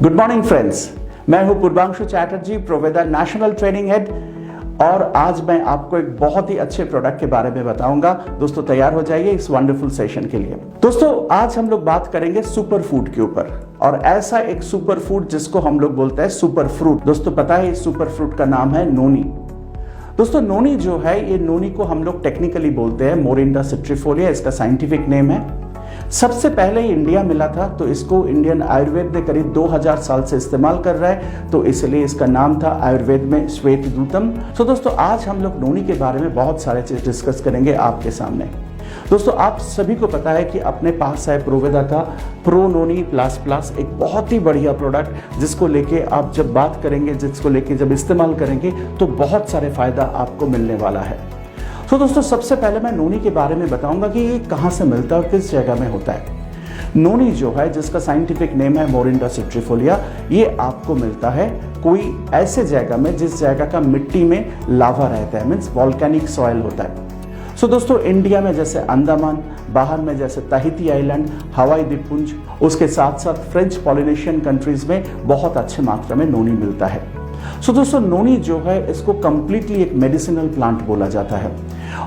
Good morning friends, मैं हूं पूर्वांशु Chatterjee, प्रोवेदा national training head, और आज मैं आपको एक बहुत ही अच्छे प्रोडक्ट के बारे में बताऊंगा। दोस्तों तैयार हो जाइए इस वंडरफुल सेशन के लिए। दोस्तों आज हम लोग बात करेंगे सुपर फूड के ऊपर, और ऐसा एक सुपर फूड जिसको हम लोग बोलते हैं सुपर फ्रूट। दोस्तों पता है इस सुपर फ्रूट का नाम है नोनी। दोस्तों नोनी जो है, ये नोनी को हम लोग टेक्निकली बोलते हैं मोरिंडा सिट्रिफोलिया, इसका साइंटिफिक नेम है। सबसे पहले इंडिया मिला था, तो इसको इंडियन आयुर्वेद ने करीब 2000 साल से इस्तेमाल कर रहा है, तो इसलिए इसका नाम था आयुर्वेद में श्वेत दूतम। तो दोस्तों आज हम लोग नोनी के बारे में बहुत सारे चीज डिस्कस करेंगे आपके सामने। दोस्तों आप सभी को पता है कि अपने पास है प्रोवेदा का प्रो नोनी प्लस प्लस, एक बहुत ही बढ़िया प्रोडक्ट जिसको लेके आप जब बात करेंगे, जिसको लेके जब इस्तेमाल करेंगे तो बहुत सारे फायदा आपको मिलने वाला है। तो दोस्तों सबसे पहले मैं नोनी के बारे में बताऊंगा कि ये कहाँ से मिलता है और किस जगह में होता है। नोनी जो है, जिसका साइंटिफिक नेम है मोरिंडा सिट्रिफोलिया, ये आपको मिलता है कोई ऐसे जगह में जिस जगह का मिट्टी में लावा रहता है, मीन्स वॉल्केनिक सॉइल होता है। सो दोस्तों इंडिया में जैसे अंडमान, बाहर में जैसे ताहिती आइलैंड, हवाई द्वीपपुंज, उसके साथ साथ फ्रेंच पॉलिनेशियन कंट्रीज में बहुत अच्छे मात्रा में नोनी मिलता है। सो दोस्तों नोनी जो है, इसको कंप्लीटली एक मेडिसिनल प्लांट बोला जाता है,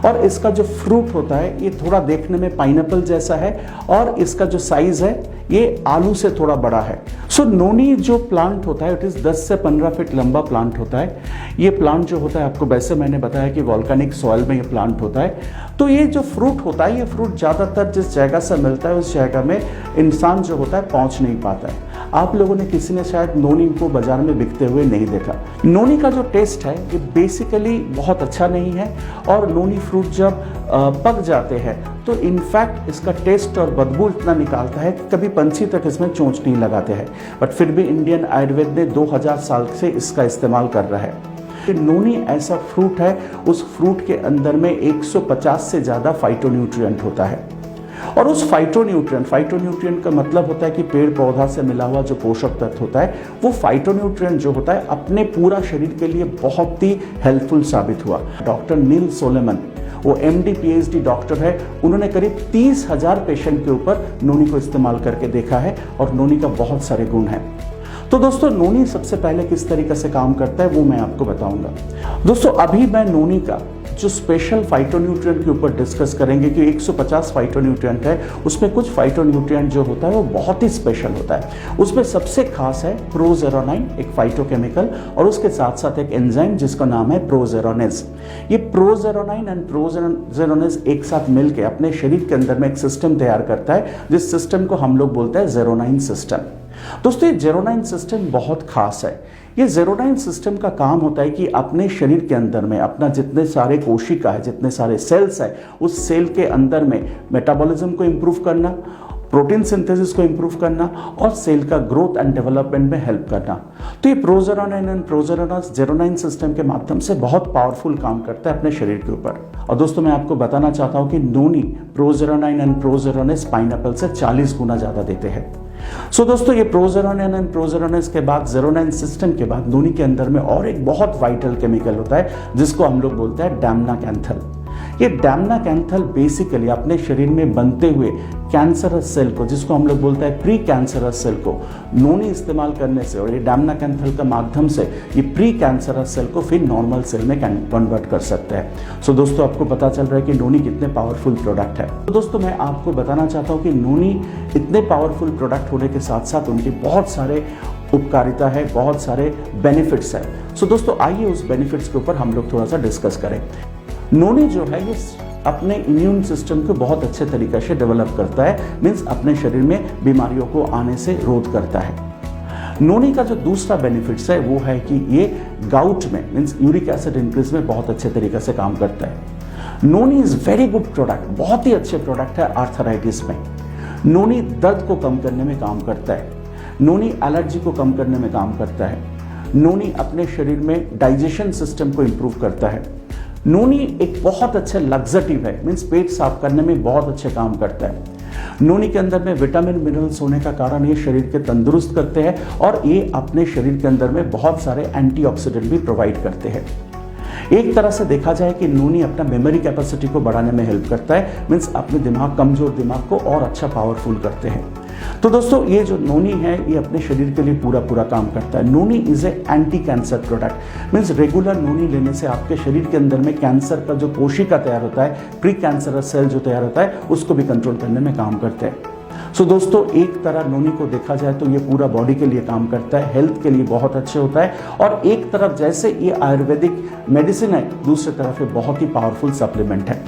और इसका जो फ्रूट होता है ये थोड़ा देखने में पाइनएप्पल जैसा है, और इसका जो साइज है ये आलू से थोड़ा बड़ा है। सो नोनी जो प्लांट होता है, इट इज 10 से 15 फीट लंबा प्लांट होता है। ये प्लांट जो होता है, आपको वैसे मैंने बताया कि वॉल्केनिक सॉइल में ये प्लांट होता है। तो ये जो फ्रूट होता है, ये फ्रूट ज़्यादातर जिस जगह से मिलता है उस जगह में इंसान जो होता है पहुंच नहीं पाता है। आप लोगों ने किसी ने शायद नोनी को बाजार में बिकते हुए नहीं देखा। नोनी का जो टेस्ट है ये बेसिकली बहुत अच्छा नहीं है, और नोनी फ्रूट जब पक जाते हैं तो इनफैक्ट इसका टेस्ट और बदबू इतना निकालता है कि कभी पंछी तक इसमें चोंच नहीं लगाते हैं। बट फिर भी इंडियन आयुर्वेद ने 2000 साल से इसका इस्तेमाल कर रहा है। नोनी ऐसा फ्रूट है, उस फ्रूट के अंदर में 150 से ज़्यादा फाइटोन्यूट्रिएंट होता है, और उस फाइटोन्यूट्रिएंट का मतलब होता है कि पेड़ पौधा से मिला हुआ जो पोषक तत्व होता है, वो फाइटोन्यूट्रिएंट जो होता है अपने पूरा शरीर के लिए बहुत ही हेल्पफुल साबित हुआ। डॉक्टर नील सोलेमन, वो MD PhD डॉक्टर है, उन्होंने करीब 30,000 पेशेंट के ऊपर नोनी को इस्तेमाल करके देखा है, और नोनी का बहुत सारे गुण हैं। तो दोस्तों नोनी सबसे पहले किस तरीके से काम करता है वो मैं आपको बताऊंगा। दोस्तों अभी मैं नोनी का जो स्पेशल फाइटोन्यूट्रिएंट के ऊपर डिस्कस करेंगे कि 150 फाइटोन्यूट्रिएंट है, उसमें कुछ फाइटोन्यूट्रिएंट जो होता है वो बहुत ही स्पेशल होता है। उसमें सबसे खास है प्रोजेरोनाइन, एक फाइटोकेमिकल, और उसके साथ साथ एक एंजाइम जिसका नाम है प्रोजेरोनेज। ये प्रोजेरोनाइन एंड प्रोजेरोनेज एक साथ मिलकर अपने शरीर के अंदर में एक सिस्टम तैयार करता है, जिस सिस्टम को हम लोग बोलते हैं जेरोनाइन सिस्टम। दोस्तों ये जेरोनाइन सिस्टम बहुत खास है। ये जेरोनाइन सिस्टम का काम होता है कि अपने शरीर के अंदर में अपना जितने सारे कोशिका है, जितने सारे सेल्स है, उस सेल के अंदर में मेटाबॉलिज्म को इम्प्रूव करना, प्रोटीन सिंथेसिस को इम्प्रूव करना, और सेल का ग्रोथ एंड डेवलपमेंट में हेल्प करना। तो ये प्रोजेरोनाइन एंड प्रोजेरोनेज जेरोनाइन सिस्टम के माध्यम से बहुत पावरफुल काम करता है अपने शरीर के ऊपर। और दोस्तों मैं आपको बताना चाहता हूँ कि नोनी प्रोजेरोनाइन एंड प्रोजेरोनेज पाइनएप्पल से 40 गुना ज़्यादा देते हैं। सो दोस्तों ये प्रोजेरोनाइन एंड प्रोजेरोनेज के बाद, जेरोनाइन सिस्टम के बाद, नोनी के अंदर में और एक बहुत वाइटल केमिकल होता है जिसको हम लोग बोलते हैं डैमनाकैंथल। ये डैमनाकैंथल बेसिकली अपने शरीर में बनते हुए कैंसरस सेल को, जिसको हम लोग बोलते हैं प्री कैंसरस सेल को, नोनी इस्तेमाल करने से और ये डैमनाकैंथल का माध्यम से ये प्री कैंसरस सेल को फिर नॉर्मल सेल में कन्वर्ट कर सकते हैं। सो दोस्तों आपको पता चल रहा है कि नोनी कितने पावरफुल प्रोडक्ट है। तो दोस्तों मैं आपको बताना चाहता हूँ कि नोनी इतने पावरफुल प्रोडक्ट होने के साथ साथ उनके बहुत सारे उपकारिता है, बहुत सारे बेनिफिट्स है। सो दोस्तों आइए उस बेनिफिट्स के ऊपर हम लोग थोड़ा सा डिस्कस करें। नोनी जो है ये अपने इम्यून सिस्टम को बहुत अच्छे तरीके से डेवलप करता है, मीन्स अपने शरीर में बीमारियों को आने से रोध करता है। नोनी का जो दूसरा बेनिफिट्स है वो है कि ये गाउट में, मीन्स यूरिक एसिड इंक्रीज में बहुत अच्छे तरीके से काम करता है। Noni is very good product, बहुत ही अच्छे प्रोडक्ट है आर्थराइटिस में। नोनी दर्द को कम करने में काम करता है। नोनी एलर्जी को कम करने में काम करता है। नोनी अपने शरीर में डाइजेशन सिस्टम को इम्प्रूव करता है। नोनी एक बहुत अच्छा लग्जेटिव है, मीन्स पेट साफ करने में बहुत अच्छे काम करता है। नोनी के अंदर में विटामिन मिनरल्स होने का कारण ये शरीर के तंदुरुस्त करते हैं, और ये अपने शरीर के अंदर में बहुत सारे एंटीऑक्सीडेंट भी प्रोवाइड करते हैं। एक तरह से देखा जाए कि नोनी अपना मेमोरी कैपेसिटी को बढ़ाने में हेल्प करता है, मीन्स अपने दिमाग, कमजोर दिमाग को और अच्छा पावरफुल करते हैं। तो दोस्तों ये जो नोनी है ये अपने शरीर के लिए पूरा काम करता है। Noni is a anti cancer product, means regular noni लेने से आपके शरीर के अंदर में कैंसर का जो कोशिका तैयार होता है, प्री कैंसरस सेल जो तैयार होता है, उसको भी कंट्रोल करने में काम करते हैं। सो दोस्तों एक तरह नोनी को देखा जाए तो ये पूरा बॉडी के लिए काम करता है, हेल्थ के लिए बहुत अच्छे होता है, और एक तरफ जैसे ये आयुर्वेदिक मेडिसिन है, दूसरी तरफ ये बहुत ही पावरफुल सप्लीमेंट है।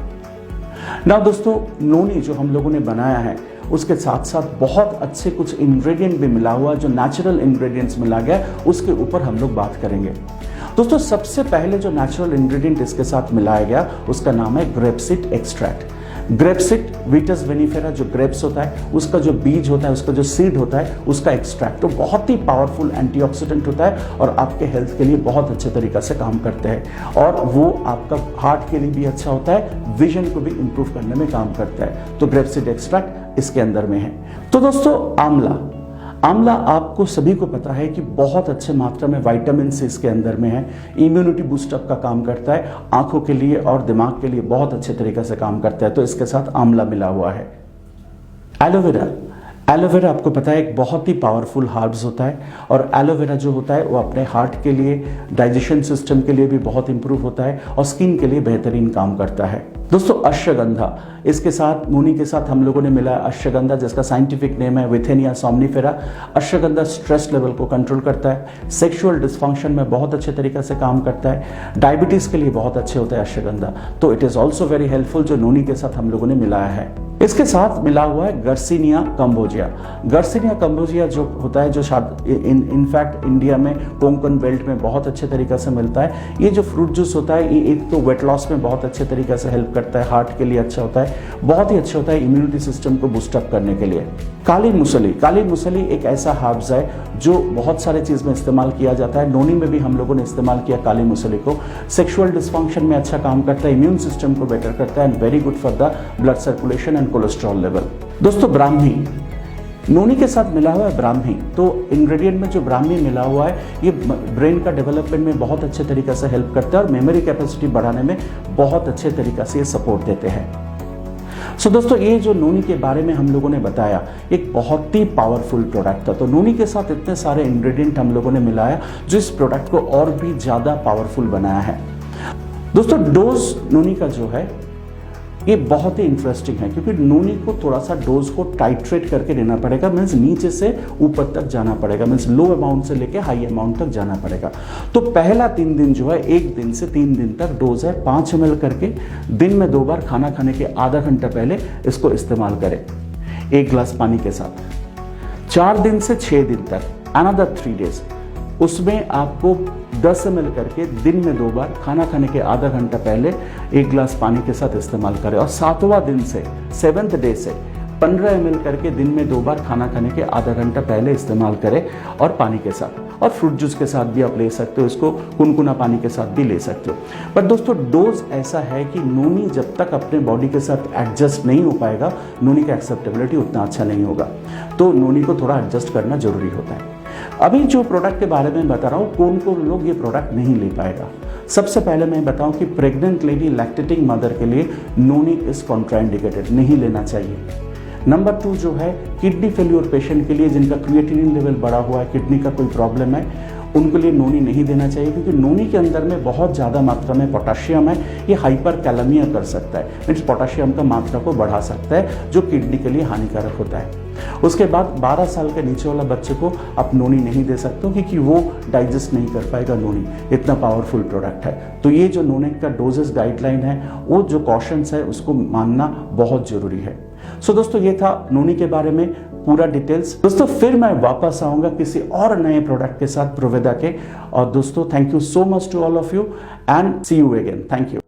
ना दोस्तों नोनी जो हम लोगों ने बनाया है उसके साथ साथ बहुत अच्छे कुछ इंग्रेडिएंट भी मिला हुआ, जो नेचुरल इंग्रेडिएंट्स मिला गया, उसके ऊपर हम लोग बात करेंगे। दोस्तों सबसे पहले जो नेचुरल इंग्रेडिएंट इसके साथ मिलाया गया उसका नाम है ग्रेपसीड एक्सट्रैक्ट। ग्रेपसीड विटस वेनिफेरा जो ग्रेप्स होता है उसका जो बीज होता है, उसका जो सीड होता है, उसका एक्सट्रैक्ट तो बहुत ही पावरफुल एंटीऑक्सीडेंट होता है और आपके हेल्थ के लिए बहुत अच्छे तरीके से काम करते हैं, और वो आपका हार्ट के लिए भी अच्छा होता है, विजन को भी इंप्रूव करने में काम करता है। तो ग्रेपसीड एक्सट्रैक्ट इसके अंदर में है। तो दोस्तों आंवला आपको सभी को पता है कि बहुत अच्छे मात्रा में विटामिन सी इसके अंदर में है, इम्यूनिटी बूस्टअप का काम करता है, आंखों के लिए और दिमाग के लिए बहुत अच्छे तरीके से काम करता है। तो इसके साथ आंवला मिला हुआ है। एलोवेरा आपको पता है एक बहुत ही पावरफुल हर्ब्स होता है, और एलोवेरा जो होता है वो अपने हार्ट के लिए, डाइजेशन सिस्टम के लिए भी बहुत इंप्रूव होता है, और स्किन के लिए बेहतरीन काम करता है। दोस्तों अश्वगंधा, इसके साथ नोनी के साथ हम लोगों ने मिला अश्वगंधा, जिसका साइंटिफिक नेम है विथेनिया सोमनिफेरा। अश्वगंधा स्ट्रेस लेवल को कंट्रोल करता है, सेक्सुअल डिस्फंक्शन में बहुत अच्छे तरीके से काम करता है, डायबिटीज के लिए बहुत अच्छे होता है अश्वगंधा। तो it is also very helpful, जो नोनी के साथ हम लोगों ने मिलाया है। इसके साथ मिला हुआ है गर्सिनिया कंबोजिया। गर्सिनिया कंबोजिया जो होता है, जो इनफैक्ट इंडिया में कोंकण बेल्ट में बहुत अच्छे तरीके से मिलता है। ये जो फ्रूट जूस होता है, ये एक तो वेट लॉस में बहुत अच्छे तरीके से हेल्प करता है, हार्ट के लिए अच्छा होता है, बहुत ही अच्छा होता है इम्यूनिटी सिस्टम को बूस्टअप करने के लिए। काली मुसली एक ऐसा हर्ब्स है जो बहुत सारे चीज में इस्तेमाल किया जाता है। नोनी में भी हम लोगों ने इस्तेमाल किया काली मुसली को। सेक्सुअल डिस्फंक्शन में अच्छा काम करता है, इम्यून सिस्टम को बेटर करता है, and very good for the blood circulation and cholesterol level. दोस्तों ब्राह्मी, नोनी के साथ मिला हुआ है ब्राह्मी। तो इंग्रेडिएंट में जो ब्राह्मी मिला हुआ है ये ब्रेन का डेवलपमेंट में बहुत अच्छे तरीके से हेल्प करता है, और मेमोरी कैपेसिटी बढ़ाने में बहुत अच्छे तरीके से ये सपोर्ट देते हैं। सो दोस्तों ये जो नोनी के बारे में हम लोगों ने बताया, एक बहुत ही पावरफुल प्रोडक्ट था। तो नोनी के साथ इतने सारे इंग्रेडिएंट हम लोगों ने मिलाया जो इस प्रोडक्ट को और भी ज्यादा पावरफुल बनाया है। दोस्तों डोज नोनी का जो है ये बहुत ही इंटरेस्टिंग है, क्योंकि नोनी को थोड़ा सा डोज को टाइट्रेट करके देना पड़ेगा, मीन्स नीचे से ऊपर तक जाना पड़ेगा, मीन्स लो अमाउंट से लेके हाई अमाउंट तक जाना पड़ेगा। तो पहला 3 दिन जो है, 1 दिन से 3 दिन तक डोज है 5 ml करके, दिन में 2 बार, खाना खाने के आधा घंटा पहले इसको इस्तेमाल करें 1 गिलास पानी के साथ। 4 दिन से 6 दिन तक, अनदर 3 डेज, उसमें आपको 10 ml करके दिन में 2 बार, खाना खाने के आधा घंटा पहले 1 गिलास पानी के साथ इस्तेमाल करें। और 7वां दिन से, 7th डे से 15 ml करके दिन में 2 बार, खाना खाने के आधा घंटा पहले इस्तेमाल करें, और पानी के साथ, और फ्रूट जूस के साथ भी आप ले सकते हो, इसको कुनकुना पानी के साथ भी ले सकते हो। पर दोस्तों डोज ऐसा है कि नोनी जब तक अपने बॉडी के साथ एडजस्ट नहीं हो पाएगा, नोनी का एक्सेप्टेबिलिटी उतना अच्छा नहीं होगा। तो नोनी को थोड़ा एडजस्ट करना जरूरी होता है। अभी जो प्रोडक्ट के बारे में बता रहा हूँ, कौन कौन लोग ये प्रोडक्ट नहीं ले पाएगा। सबसे पहले मैं बताऊं कि प्रेग्नेंट लेडी, लैक्टेटिंग मदर के लिए नोनी इज कॉन्ट्राइंडिकेटेड, नहीं लेना चाहिए। नंबर 2 जो है किडनी फेल्योर पेशेंट के लिए, जिनका क्रिएटिनिन लेवल बढ़ा हुआ है, किडनी का कोई प्रॉब्लम है, उनके लिए नोनी नहीं देना चाहिए, क्योंकि नोनी के अंदर में बहुत ज़्यादा मात्रा में पोटाशियम है। ये हाइपर कैलेमिया कर सकता है, मीन्स पोटाशियम का मात्रा को बढ़ा सकता है, जो किडनी के लिए हानिकारक होता है। उसके बाद 12 साल के नीचे वाला बच्चे को आप नोनी नहीं दे सकते हो, क्योंकि वो डाइजेस्ट नहीं कर पाएगा नोनी, इतना पावरफुल प्रोडक्ट है। तो ये जो नोनी का डोजेस गाइडलाइन है, वो जो कॉशंस है, उसको मानना बहुत जरूरी है। सो दोस्तों ये था नोनी के बारे में पूरा डिटेल्स। दोस्तों फिर मैं वापस आऊंगा किसी और नए प्रोडक्ट के साथ प्रोवेदा के। और दोस्तों thank you so much to all of you, and see you again. Thank you.